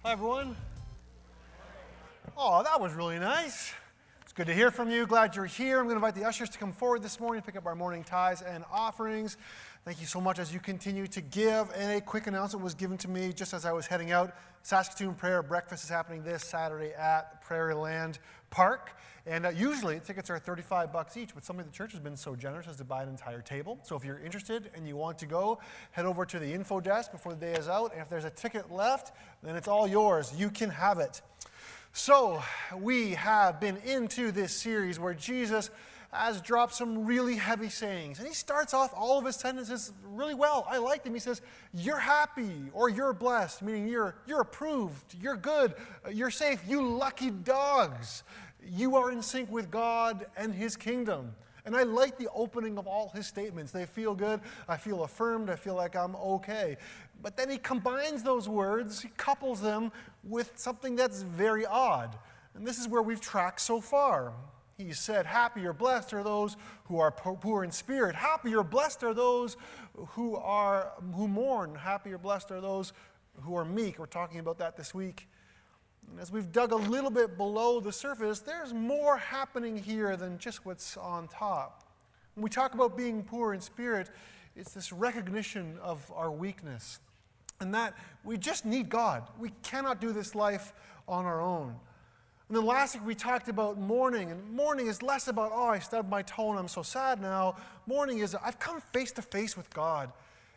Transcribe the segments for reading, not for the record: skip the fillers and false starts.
Hi, everyone. Oh, that was really nice. It's good to hear from you. Glad you're here. I'm going to invite the ushers to come forward this morning, pick up our morning tithes and offerings. Thank you so much as you continue to give. And a quick announcement was given to me just as I was heading out. Saskatoon Prayer Breakfast is happening this Saturday at Prairie Land Park. And usually tickets are $35 each, but somebody at the church has been so generous as to buy an entire table. So if you're interested and you want to go, head over to the info desk before the day is out. And if there's a ticket left, then it's all yours. You can have it. So we have been into this series where Jesus has dropped some really heavy sayings. And he starts off all of his sentences really well. I like them. He says, you're happy or you're blessed, meaning you're approved, you're good, you're safe, you lucky dogs. You are in sync with God and his kingdom. And I like the opening of all his statements. They feel good. I feel affirmed. I feel like I'm okay. But then he combines those words, he couples them with something that's very odd. And this is where we've tracked so far. He said, happy or blessed are those who are poor in spirit. Happy or blessed are those who mourn. Happy or blessed are those who are meek. We're talking about that this week. And as we've dug a little bit below the surface, there's more happening here than just what's on top. When we talk about being poor in spirit, it's this recognition of our weakness and that we just need God. We cannot do this life on our own. And then last week we talked about mourning, and mourning is less about, I stubbed my toe and I'm so sad now. Mourning is, I've come face to face with God.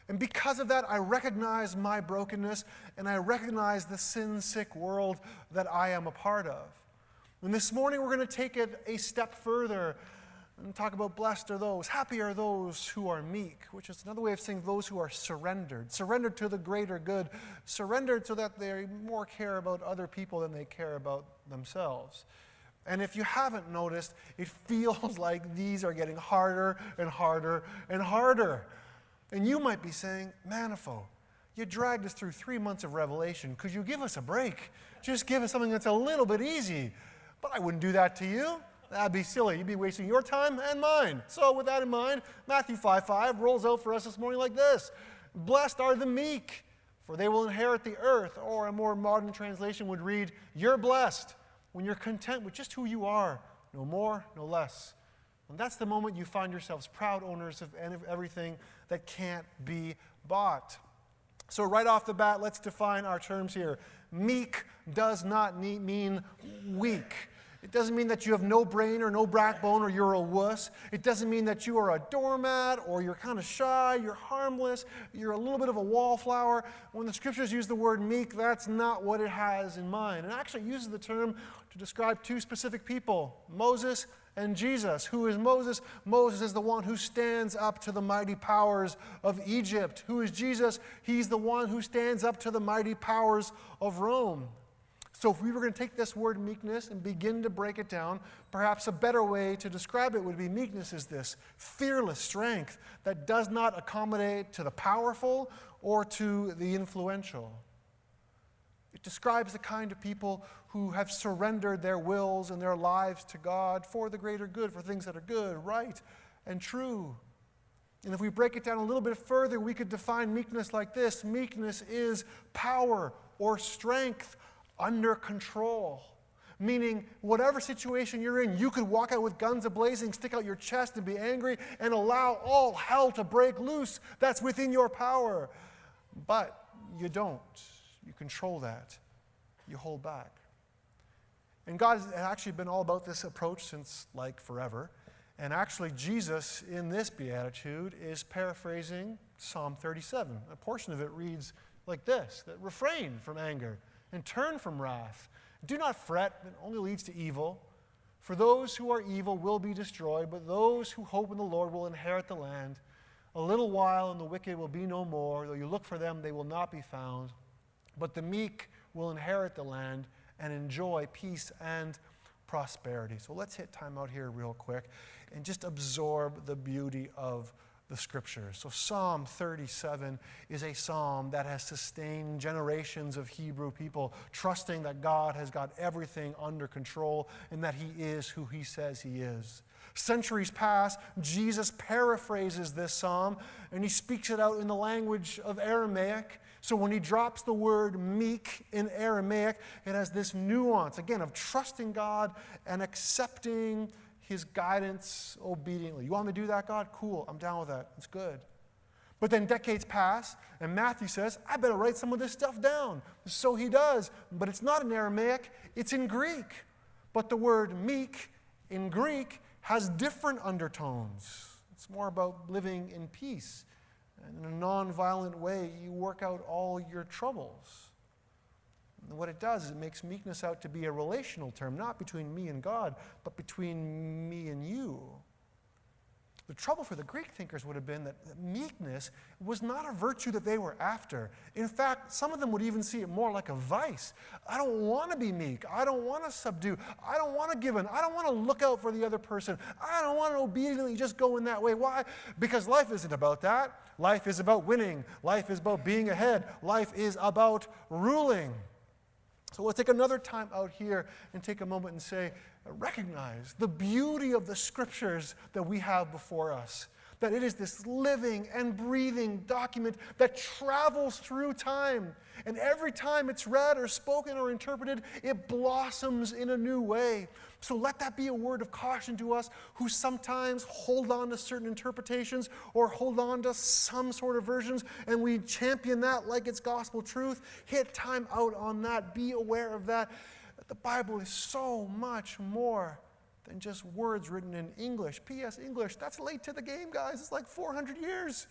And because of that, I recognize my brokenness, and I recognize the sin-sick world that I am a part of. And this morning, we're going to take it a step further and talk about blessed are those, happy are those who are meek, which is another way of saying those who are surrendered to the greater good, surrendered so that they more care about other people than they care about themselves. And if you haven't noticed, it feels like these are getting harder and harder and harder. And you might be saying, Manifo, you dragged us through 3 months of Revelation. Could you give us a break? Just give us something that's a little bit easy. But I wouldn't do that to you. That'd be silly. You'd be wasting your time and mine. So with that in mind, Matthew 5:5 rolls out for us this morning like this. Blessed are the meek, for they will inherit the earth. Or a more modern translation would read, you're blessed when you're content with just who you are. No more, no less. And that's the moment you find yourselves proud owners of everything that can't be bought. So right off the bat, let's define our terms here. Meek does not mean weak. It doesn't mean that you have no brain or no backbone or you're a wuss. It doesn't mean that you are a doormat or you're kind of shy, you're harmless, you're a little bit of a wallflower. When the scriptures use the word meek, that's not what it has in mind. It actually uses the term to describe two specific people, Moses and Jesus. Who is Moses? Moses is the one who stands up to the mighty powers of Egypt. Who is Jesus? He's the one who stands up to the mighty powers of Rome. So if we were going to take this word meekness and begin to break it down, perhaps a better way to describe it would be meekness is this fearless strength that does not accommodate to the powerful or to the influential. It describes the kind of people who have surrendered their wills and their lives to God for the greater good, for things that are good, right, and true. And if we break it down a little bit further, we could define meekness like this. Meekness is power or strength under control. Meaning, whatever situation you're in, you could walk out with guns a-blazing, stick out your chest and be angry, and allow all hell to break loose. That's within your power. But you don't. You control that. You hold back. And God has actually been all about this approach since, forever. And actually, Jesus, in this beatitude, is paraphrasing Psalm 37. A portion of it reads like this, that refrain from anger and turn from wrath. Do not fret, it only leads to evil. For those who are evil will be destroyed, but those who hope in the Lord will inherit the land. A little while, and the wicked will be no more. Though you look for them, they will not be found. But the meek will inherit the land and enjoy peace and prosperity. So let's hit time out here real quick and just absorb the beauty of the scriptures. So Psalm 37 is a psalm that has sustained generations of Hebrew people, trusting that God has got everything under control and that he is who he says he is. Centuries past, Jesus paraphrases this psalm and he speaks it out in the language of Aramaic So when he drops the word meek in Aramaic, it has this nuance, again, of trusting God and accepting his guidance obediently. You want me to do that, God? Cool, I'm down with that. It's good. But then decades pass, and Matthew says, I better write some of this stuff down. So he does, but it's not in Aramaic, it's in Greek. But the word meek in Greek has different undertones. It's more about living in peace. And in a non-violent way, you work out all your troubles. And what it does is it makes meekness out to be a relational term, not between me and God, but between me and you. The trouble for the Greek thinkers would have been that meekness was not a virtue that they were after. In fact, some of them would even see it more like a vice. I don't want to be meek. I don't want to subdue. I don't want to give in. I don't want to look out for the other person. I don't want to obediently just go in that way. Why? Because life isn't about that. Life is about winning. Life is about being ahead. Life is about ruling. So we'll take another time out here and take a moment and say, recognize the beauty of the scriptures that we have before us. That it is this living and breathing document that travels through time. And every time it's read or spoken or interpreted, it blossoms in a new way. So let that be a word of caution to us who sometimes hold on to certain interpretations or hold on to some sort of versions, and we champion that like it's gospel truth. Hit time out on that. Be aware of that. The Bible is so much more than just words written in English. P.S. English, that's late to the game, guys. It's like 400 years.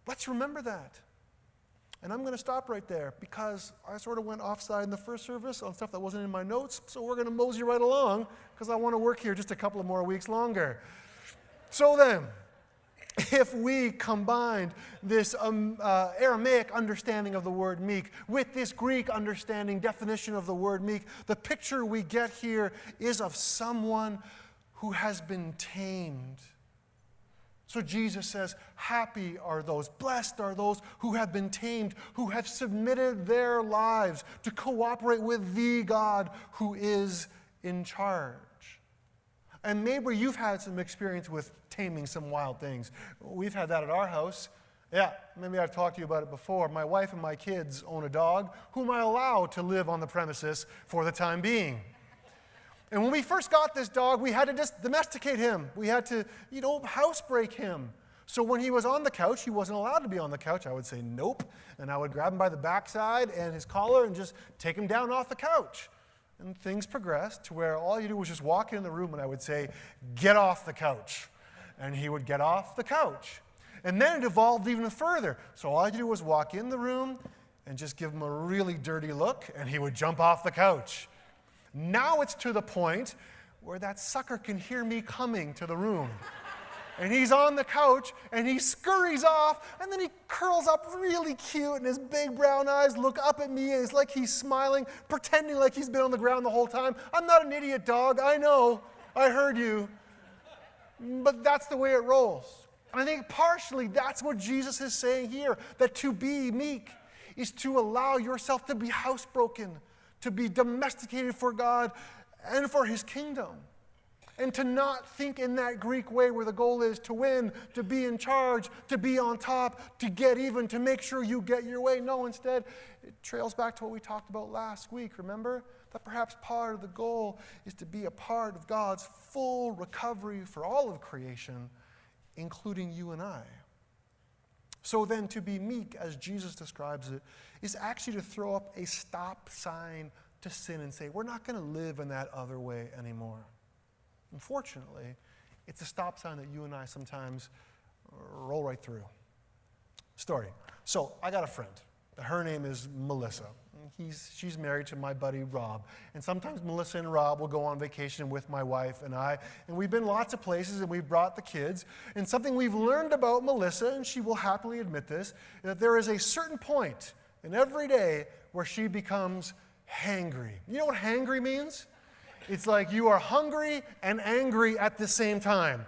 Let's remember that. And I'm going to stop right there because I sort of went offside in the first service on stuff that wasn't in my notes. So we're going to mosey right along because I want to work here just a couple of more weeks longer. So then, if we combined this Aramaic understanding of the word meek with this Greek understanding definition of the word meek, the picture we get here is of someone who has been tamed. So Jesus says, happy are those, blessed are those who have been tamed, who have submitted their lives to cooperate with the God who is in charge. And maybe you've had some experience with taming some wild things. We've had that at our house. Yeah, maybe I've talked to you about it before. My wife and my kids own a dog whom I allow to live on the premises for the time being. And when we first got this dog, we had to just domesticate him. We had to, housebreak him. So when he was on the couch, he wasn't allowed to be on the couch. I would say, nope. And I would grab him by the backside and his collar and just take him down off the couch. And things progressed to where all you do was just walk in the room and I would say, get off the couch. And he would get off the couch. And then it evolved even further. So all you do was walk in the room and just give him a really dirty look and he would jump off the couch. Now it's to the point where that sucker can hear me coming to the room. And he's on the couch, and he scurries off, and then he curls up really cute, and his big brown eyes look up at me, and it's like he's smiling, pretending like he's been on the ground the whole time. I'm not an idiot, dog. I know. I heard you. But that's the way it rolls. And I think partially that's what Jesus is saying here, that to be meek is to allow yourself to be housebroken, to be domesticated for God and for his kingdom. And to not think in that Greek way where the goal is to win, to be in charge, to be on top, to get even, to make sure you get your way. No, instead, it trails back to what we talked about last week, remember? That perhaps part of the goal is to be a part of God's full recovery for all of creation, including you and I. So then to be meek, as Jesus describes it, is actually to throw up a stop sign to sin and say, we're not going to live in that other way anymore. Unfortunately, it's a stop sign that you and I sometimes roll right through. Story. So I got a friend. Her name is Melissa. She's married to my buddy Rob. And sometimes Melissa and Rob will go on vacation with my wife and I. And we've been lots of places and we've brought the kids. And something we've learned about Melissa, and she will happily admit this, that there is a certain point in every day where she becomes hangry. You know what hangry means? It's like you are hungry and angry at the same time.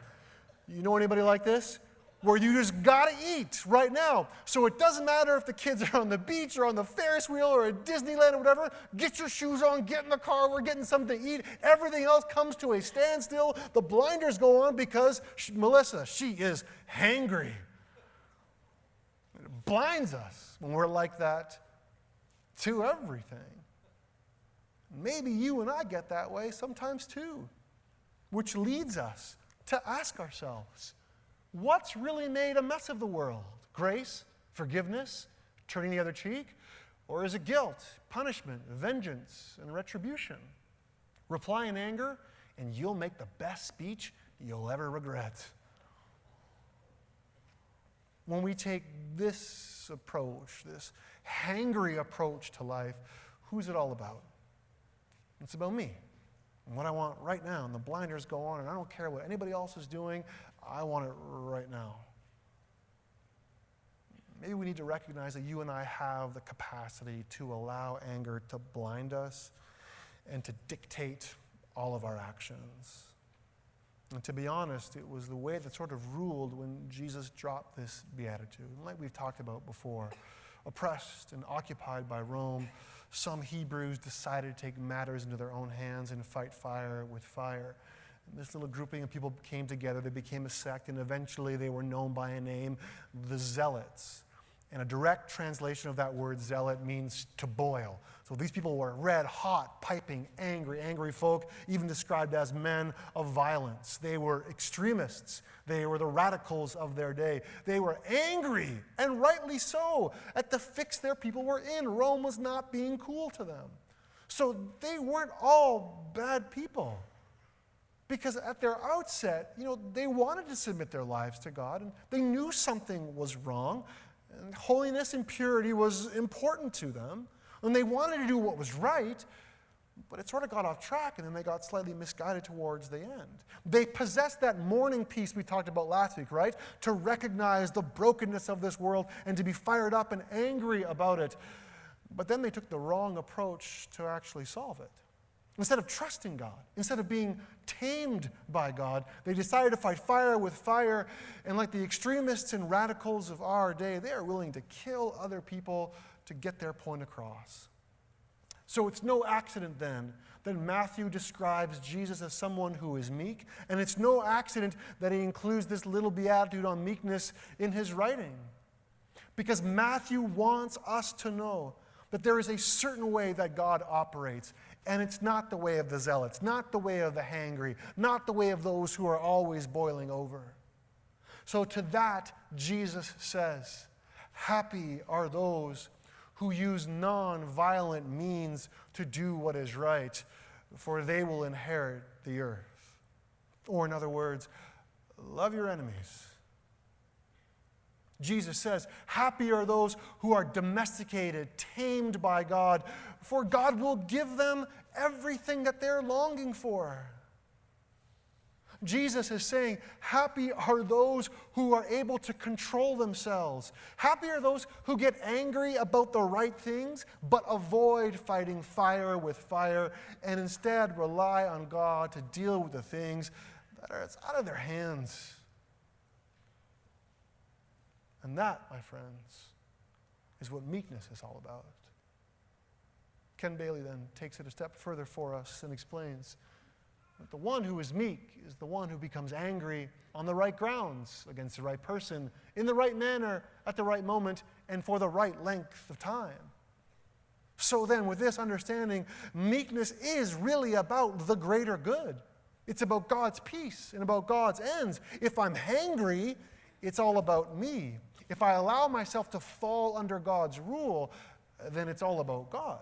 You know anybody like this? Where you just gotta eat right now. So it doesn't matter if the kids are on the beach or on the Ferris wheel or at Disneyland or whatever. Get your shoes on, get in the car, we're getting something to eat. Everything else comes to a standstill. The blinders go on because Melissa, she is hangry. It blinds us. when we're like that to everything. Maybe you and I get that way sometimes too, which leads us to ask ourselves, what's really made a mess of the world? Grace, forgiveness, turning the other cheek? Or is it guilt, punishment, vengeance, and retribution? Reply in anger, and you'll make the best speech you'll ever regret. When we take this approach, this hangry approach to life, who's it all about? It's about me and what I want right now. And the blinders go on, and I don't care what anybody else is doing. I want it right now. Maybe we need to recognize that you and I have the capacity to allow anger to blind us and to dictate all of our actions. And to be honest, it was the way that sort of ruled when Jesus dropped this beatitude. And like we've talked about before, oppressed and occupied by Rome, some Hebrews decided to take matters into their own hands and fight fire with fire. And this little grouping of people came together, they became a sect, and eventually they were known by a name, the Zealots. And a direct translation of that word zealot means to boil. So these people were red hot, piping, angry folk, even described as men of violence. They were extremists. They were the radicals of their day. They were angry, and rightly so, at the fix their people were in. Rome was not being cool to them. So they weren't all bad people. Because at their outset, they wanted to submit their lives to God, and they knew something was wrong. And holiness and purity was important to them. And they wanted to do what was right, but it sort of got off track, and then they got slightly misguided towards the end. They possessed that mourning piece we talked about last week, right? To recognize the brokenness of this world and to be fired up and angry about it. But then they took the wrong approach to actually solve it. Instead of trusting God, instead of being tamed by God, they decided to fight fire with fire. And like the extremists and radicals of our day, they are willing to kill other people to get their point across. So it's no accident then that Matthew describes Jesus as someone who is meek. And it's no accident that he includes this little beatitude on meekness in his writing. Because Matthew wants us to know that there is a certain way that God operates. And it's not the way of the zealots, not the way of the hangry, not the way of those who are always boiling over. So to that, Jesus says, happy are those who use non-violent means to do what is right, for they will inherit the earth. Or in other words, love your enemies. Jesus says, happy are those who are domesticated, tamed by God, for God will give them everything that they're longing for. Jesus is saying, happy are those who are able to control themselves. Happy are those who get angry about the right things, but avoid fighting fire with fire, and instead rely on God to deal with the things that are out of their hands. And that, my friends, is what meekness is all about. Ken Bailey then takes it a step further for us and explains that the one who is meek is the one who becomes angry on the right grounds, against the right person, in the right manner, at the right moment, and for the right length of time. So then, with this understanding, meekness is really about the greater good. It's about God's peace and about God's ends. If I'm hangry, it's all about me. If I allow myself to fall under God's rule, then it's all about God.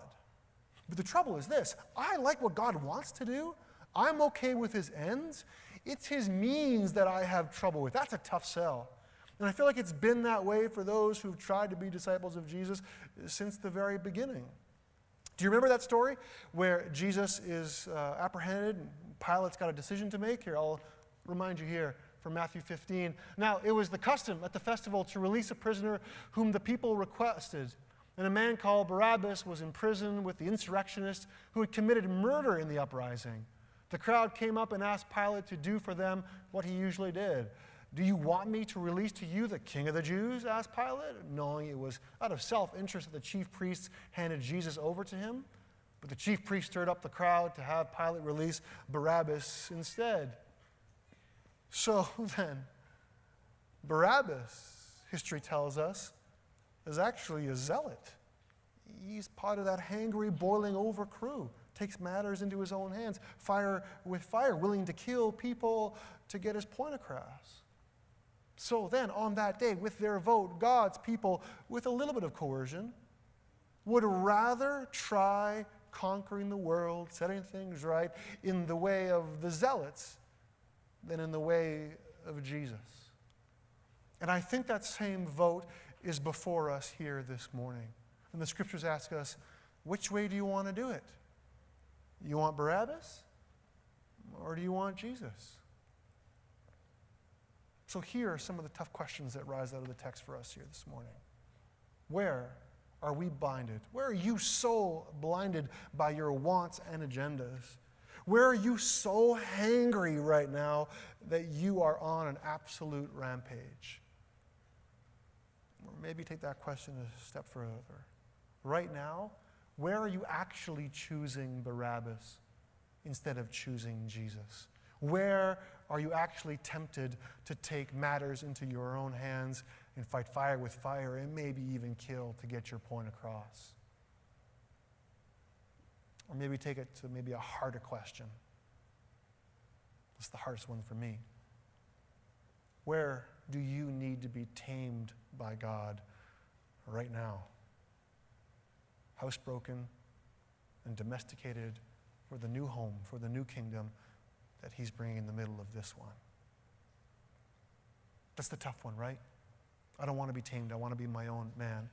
But the trouble is this: I like what God wants to do. I'm okay with his ends. It's his means that I have trouble with. That's a tough sell. And I feel like it's been that way for those who've tried to be disciples of Jesus since the very beginning. Do you remember that story where Jesus is apprehended and Pilate's got a decision to make? Here, I'll remind you here from Matthew 15. Now, it was the custom at the festival to release a prisoner whom the people requested. And a man called Barabbas was in prison with the insurrectionists who had committed murder in the uprising. The crowd came up and asked Pilate to do for them what he usually did. Do you want me to release to you the king of the Jews? Asked Pilate, knowing it was out of self-interest that the chief priests handed Jesus over to him. But the chief priest stirred up the crowd to have Pilate release Barabbas instead. So then, Barabbas, history tells us, is actually a zealot. He's part of that hangry, boiling over crew, takes matters into his own hands, fire with fire, willing to kill people to get his point across. So then, on that day, with their vote, God's people, with a little bit of coercion, would rather try conquering the world, setting things right in the way of the zealots than in the way of Jesus. And I think that same vote is before us here this morning. And the scriptures ask us, which way do you want to do it? You want Barabbas? Or do you want Jesus? So here are some of the tough questions that rise out of the text for us here this morning. Where are we blinded? Where are you so blinded by your wants and agendas? Where are you so hangry right now that you are on an absolute rampage? Or maybe take that question a step further. Right now, where are you actually choosing Barabbas instead of choosing Jesus? Where are you actually tempted to take matters into your own hands and fight fire with fire and maybe even kill to get your point across? Or maybe take it to maybe a harder question. It's the hardest one for me. Where do you need to be tamed by God right now? Housebroken and domesticated for the new home, for the new kingdom that he's bringing in the middle of this one. That's the tough one, right? I don't want to be tamed. I want to be my own man.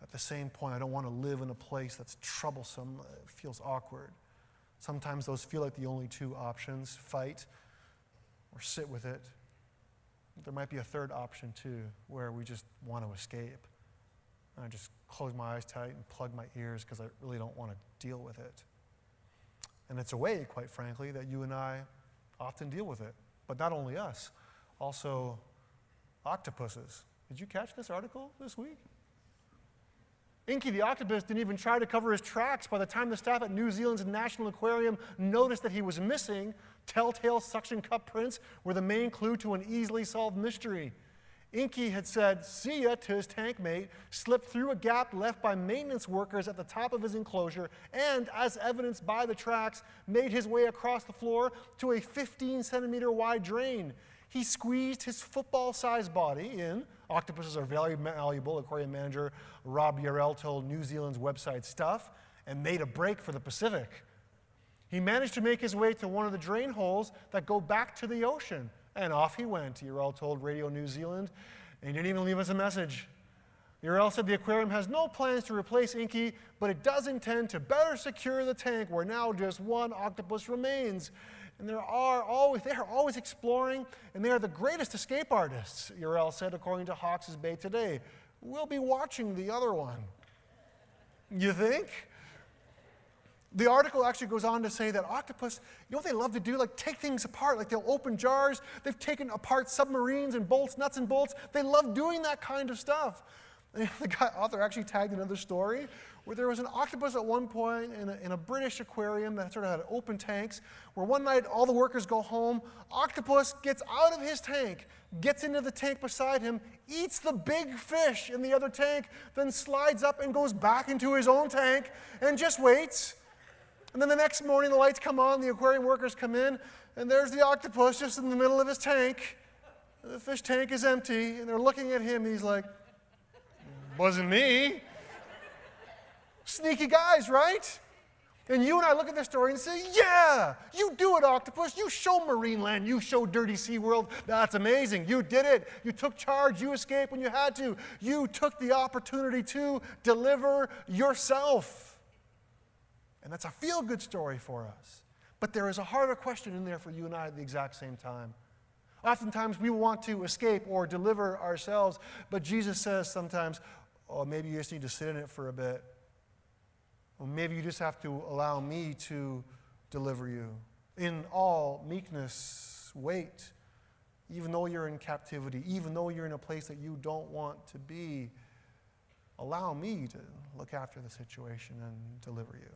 At the same point, I don't want to live in a place that's troublesome. It feels awkward. Sometimes those feel like the only two options, fight or sit with it. There might be a third option too, where we just want to escape. And I just close my eyes tight and plug my ears because I really don't want to deal with it. And it's a way, quite frankly, that you and I often deal with it. But not only us, also octopuses. Did you catch this article this week? Inky the octopus didn't even try to cover his tracks. By the time the staff at New Zealand's National Aquarium noticed that he was missing, telltale suction cup prints were the main clue to an easily solved mystery. Inky had said, "See ya" to his tank mate, slipped through a gap left by maintenance workers at the top of his enclosure, and, as evidenced by the tracks, made his way across the floor to a 15-centimeter wide drain. He squeezed his football-sized body in. Octopuses are very malleable, aquarium manager Rob Yarrell told New Zealand's website Stuff, and made a break for the Pacific. He managed to make his way to one of the drain holes that go back to the ocean, and off he went, Yarrell told Radio New Zealand, and he didn't even leave us a message. Yarrell said the aquarium has no plans to replace Inky, but it does intend to better secure the tank where now just one octopus remains. And they are always exploring, and they are the greatest escape artists, Yarrell said, according to Hawke's Bay Today. We'll be watching the other one. You think? The article actually goes on to say that octopus, you know what they love to do? Like take things apart. Like they'll open jars. They've taken apart submarines and bolts, nuts and bolts. They love doing that kind of stuff. And the author actually tagged another story where there was an octopus at one point in a British aquarium that sort of had open tanks, where one night all the workers go home, octopus gets out of his tank, gets into the tank beside him, eats the big fish in the other tank, then slides up and goes back into his own tank and just waits. And then the next morning the lights come on, the aquarium workers come in, and there's the octopus just in the middle of his tank. The fish tank is empty, and they're looking at him, and he's like, "Wasn't me." Sneaky guys, right? And you and I look at this story and say, yeah, you do it, octopus. You show Marineland. You show Dirty SeaWorld. That's amazing. You did it. You took charge. You escaped when you had to. You took the opportunity to deliver yourself. And that's a feel-good story for us. But there is a harder question in there for you and I at the exact same time. Oftentimes we want to escape or deliver ourselves, but Jesus says sometimes, oh, maybe you just need to sit in it for a bit. Or maybe you just have to allow me to deliver you. In all meekness, wait. Even though you're in captivity, even though you're in a place that you don't want to be, allow me to look after the situation and deliver you.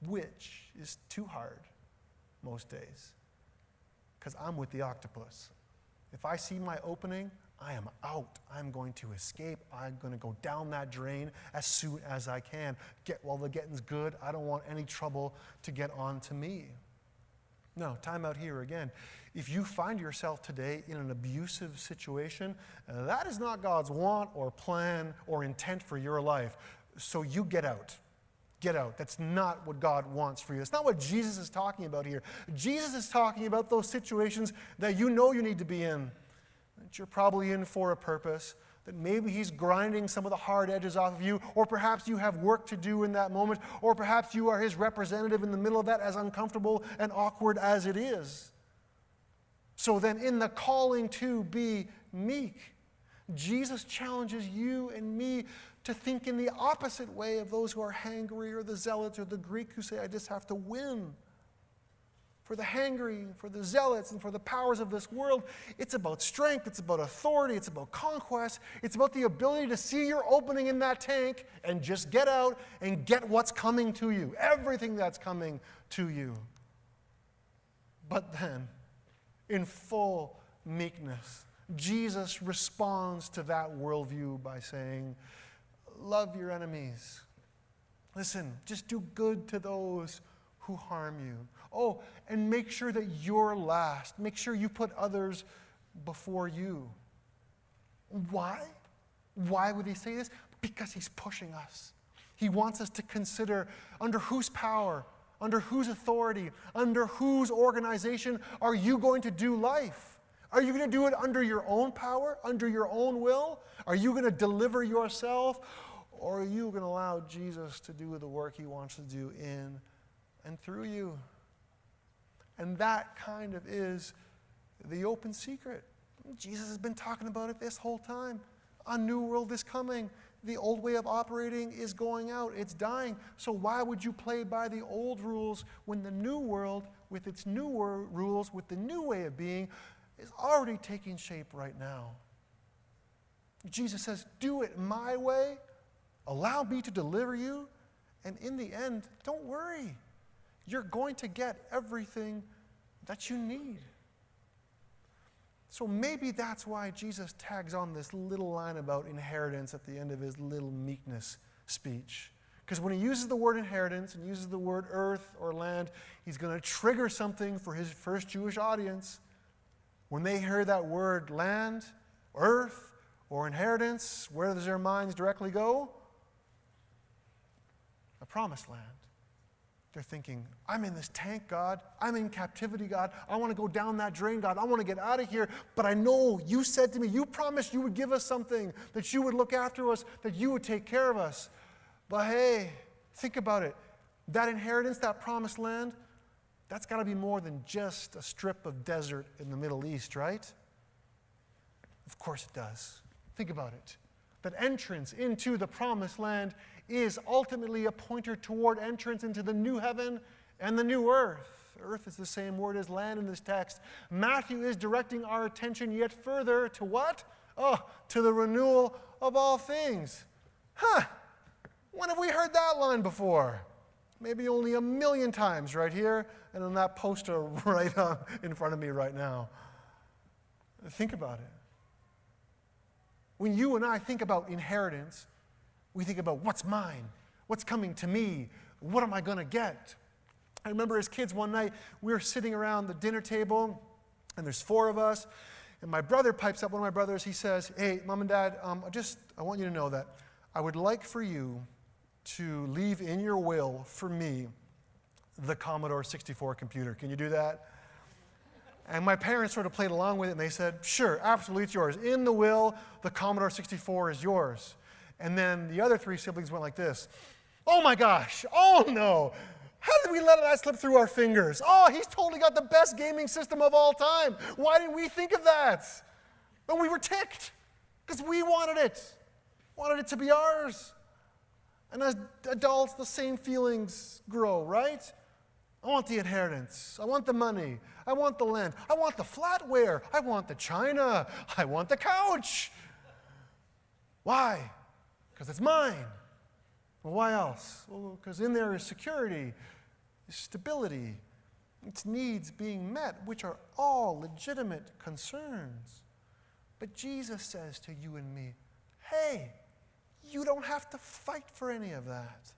Which is too hard most days. Because I'm with the octopus. If I see my opening, I am out. I'm going to escape. I'm going to go down that drain as soon as I can. While the getting's good, I don't want any trouble to get on to me. No, time out here again. If you find yourself today in an abusive situation, that is not God's want or plan or intent for your life. So you get out. Get out. That's not what God wants for you. That's not what Jesus is talking about here. Jesus is talking about those situations that you know you need to be in, that you're probably in for a purpose, that maybe he's grinding some of the hard edges off of you, or perhaps you have work to do in that moment, or perhaps you are his representative in the middle of that, as uncomfortable and awkward as it is. So then in the calling to be meek, Jesus challenges you and me to think in the opposite way of those who are hangry or the zealots or the Greek who say, I just have to win. For the hangry, for the zealots, and for the powers of this world, it's about strength, it's about authority, it's about conquest, it's about the ability to see your opening in that tank and just get out and get what's coming to you, everything that's coming to you. But then, in full meekness, Jesus responds to that worldview by saying, love your enemies. Listen, just do good to those who harm you. Oh, and make sure that you're last. Make sure you put others before you. Why? Why would he say this? Because he's pushing us. He wants us to consider under whose power, under whose authority, under whose organization are you going to do life? Are you going to do it under your own power, under your own will? Are you going to deliver yourself? Or are you going to allow Jesus to do the work he wants to do in and through you? And that kind of is the open secret. Jesus has been talking about it this whole time. A new world is coming. The old way of operating is going out. It's dying. So why would you play by the old rules when the new world, with its new rules, with the new way of being, is already taking shape right now? Jesus says, do it my way. Allow me to deliver you. And in the end, don't worry. You're going to get everything that you need. So maybe that's why Jesus tags on this little line about inheritance at the end of his little meekness speech. Because when he uses the word inheritance and uses the word earth or land, he's going to trigger something for his first Jewish audience. When they hear that word land, earth, or inheritance, where does their minds directly go? The promised land. They're thinking, I'm in this tank, God. I'm in captivity, God. I want to go down that drain, God. I want to get out of here. But I know you said to me, you promised you would give us something, that you would look after us, that you would take care of us. But hey, think about it. That inheritance, that promised land, that's got to be more than just a strip of desert in the Middle East, right? Of course it does. Think about it. That entrance into the promised land is ultimately a pointer toward entrance into the new heaven and the new earth. Earth is the same word as land in this text. Matthew is directing our attention yet further to what? Oh, to the renewal of all things. When have we heard that line before? Maybe only 1,000,000 times right here and on that poster right in front of me right now. Think about it. When you and I think about inheritance, we think about what's mine, what's coming to me, what am I going to get? I remember as kids one night, we were sitting around the dinner table, and there's 4 of us, and my brother pipes up, one of my brothers, he says, hey, Mom and Dad, I want you to know that I would like for you to leave in your will for me the Commodore 64 computer. Can you do that? And my parents sort of played along with it, and they said, sure, absolutely, it's yours. In the will, the Commodore 64 is yours. And then the other 3 siblings went like this. Oh my gosh, oh no. How did we let that slip through our fingers? Oh, he's totally got the best gaming system of all time. Why didn't we think of that? And we were ticked because we wanted it to be ours. And as adults, the same feelings grow, right? I want the inheritance. I want the money. I want the land. I want the flatware. I want the china. I want the couch. Why? Because it's mine. Well, why else? Well, because in there is security, is stability, its needs being met, which are all legitimate concerns. But Jesus says to you and me, hey, you don't have to fight for any of that.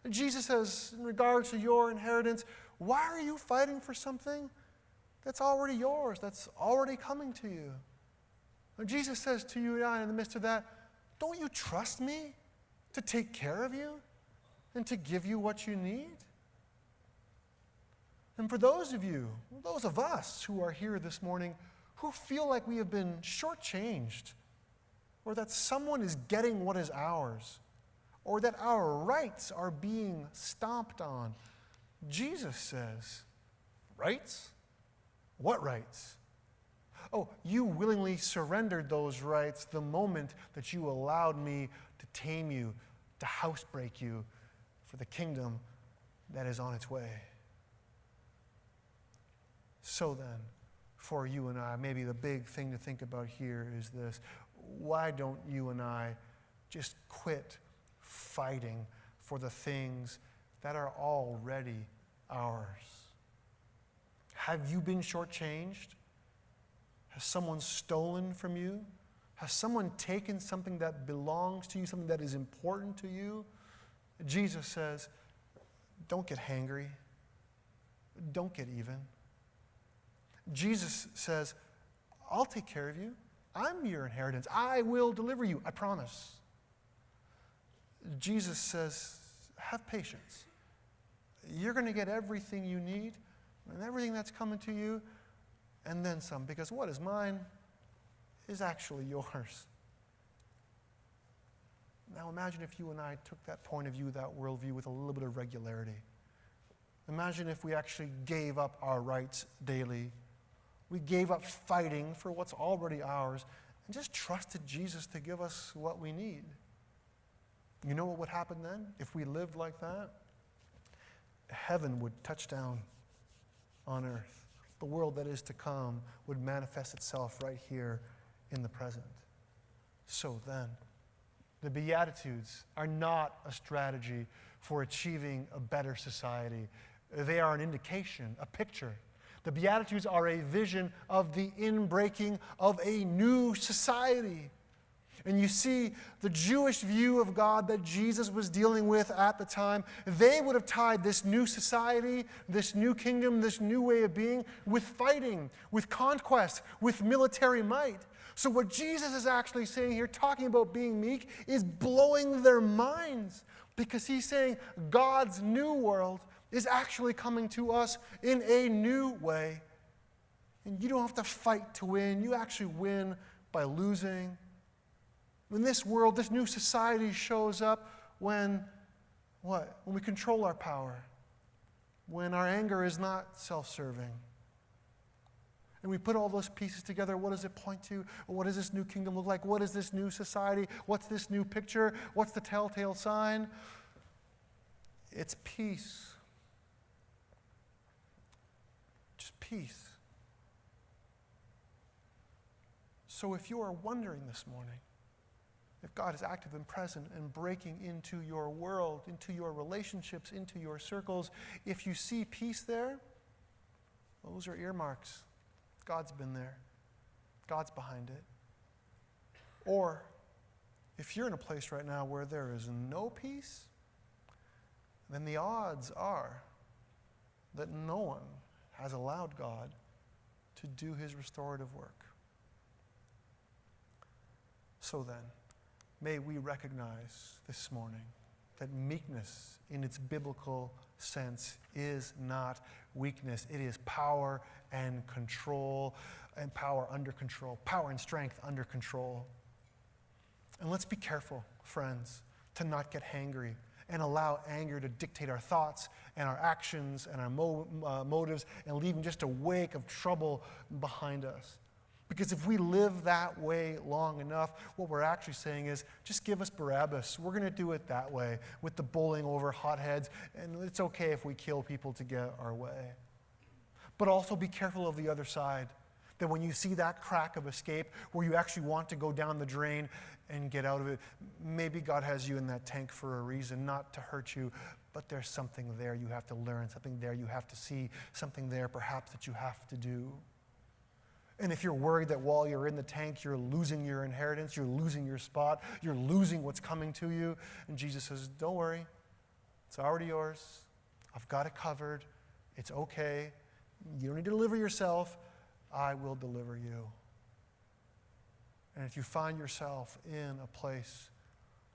Jesus says, in regards to your inheritance, why are you fighting for something that's already yours, that's already coming to you? And Jesus says to you and I in the midst of that, don't you trust me to take care of you and to give you what you need? And for those of you, those of us who are here this morning who feel like we have been shortchanged, or that someone is getting what is ours, or that our rights are being stomped on, Jesus says, rights? What rights? Oh, you willingly surrendered those rights the moment that you allowed me to tame you, to housebreak you for the kingdom that is on its way. So then, for you and I, maybe the big thing to think about here is this. Why don't you and I just quit fighting for the things that are already ours? Have you been shortchanged? Has someone stolen from you? Has someone taken something that belongs to you, something that is important to you? Jesus says, don't get hangry. Don't get even. Jesus says, I'll take care of you. I'm your inheritance. I will deliver you. I promise. Jesus says, have patience. You're going to get everything you need and everything that's coming to you, and then some, because what is mine is actually yours. Now imagine if you and I took that point of view, that worldview, with a little bit of regularity. Imagine if we actually gave up our rights daily. We gave up fighting for what's already ours and just trusted Jesus to give us what we need. You know what would happen then if we lived like that? Heaven would touch down on earth. The world that is to come would manifest itself right here in the present. So then, the Beatitudes are not a strategy for achieving a better society. They are an indication, a picture. The Beatitudes are a vision of the inbreaking of a new society. And you see, the Jewish view of God that Jesus was dealing with at the time, they would have tied this new society, this new kingdom, this new way of being with fighting, with conquest, with military might. So what Jesus is actually saying here, talking about being meek, is blowing their minds, because he's saying God's new world is actually coming to us in a new way. And you don't have to fight to win. You actually win by losing. When this world, this new society shows up when what? When we control our power. When our anger is not self-serving. And we put all those pieces together, what does it point to? What does this new kingdom look like? What is this new society? What's this new picture? What's the telltale sign? It's peace. Just peace. So if you are wondering this morning, if God is active and present and breaking into your world, into your relationships, into your circles, if you see peace there, those are earmarks. God's been there. God's behind it. Or if you're in a place right now where there is no peace, then the odds are that no one has allowed God to do his restorative work. So then, may we recognize this morning that meekness in its biblical sense is not weakness. It is power and control, and power under control, power and strength under control. And let's be careful, friends, to not get hangry and allow anger to dictate our thoughts and our actions and our motives and leaving just a wake of trouble behind us. Because if we live that way long enough, what we're actually saying is, just give us Barabbas. We're going to do it that way, with the bowling over hotheads, and it's okay if we kill people to get our way. But also be careful of the other side, that when you see that crack of escape where you actually want to go down the drain and get out of it, maybe God has you in that tank for a reason, not to hurt you, but there's something there you have to learn, something there you have to see, something there perhaps that you have to do. And if you're worried that while you're in the tank, you're losing your inheritance, you're losing your spot, you're losing what's coming to you, and Jesus says, don't worry. It's already yours. I've got it covered. It's okay. You don't need to deliver yourself. I will deliver you. And if you find yourself in a place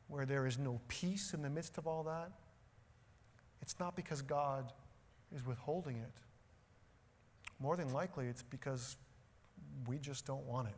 where there is no peace in the midst of all that, it's not because God is withholding it. More than likely, it's because we just don't want it.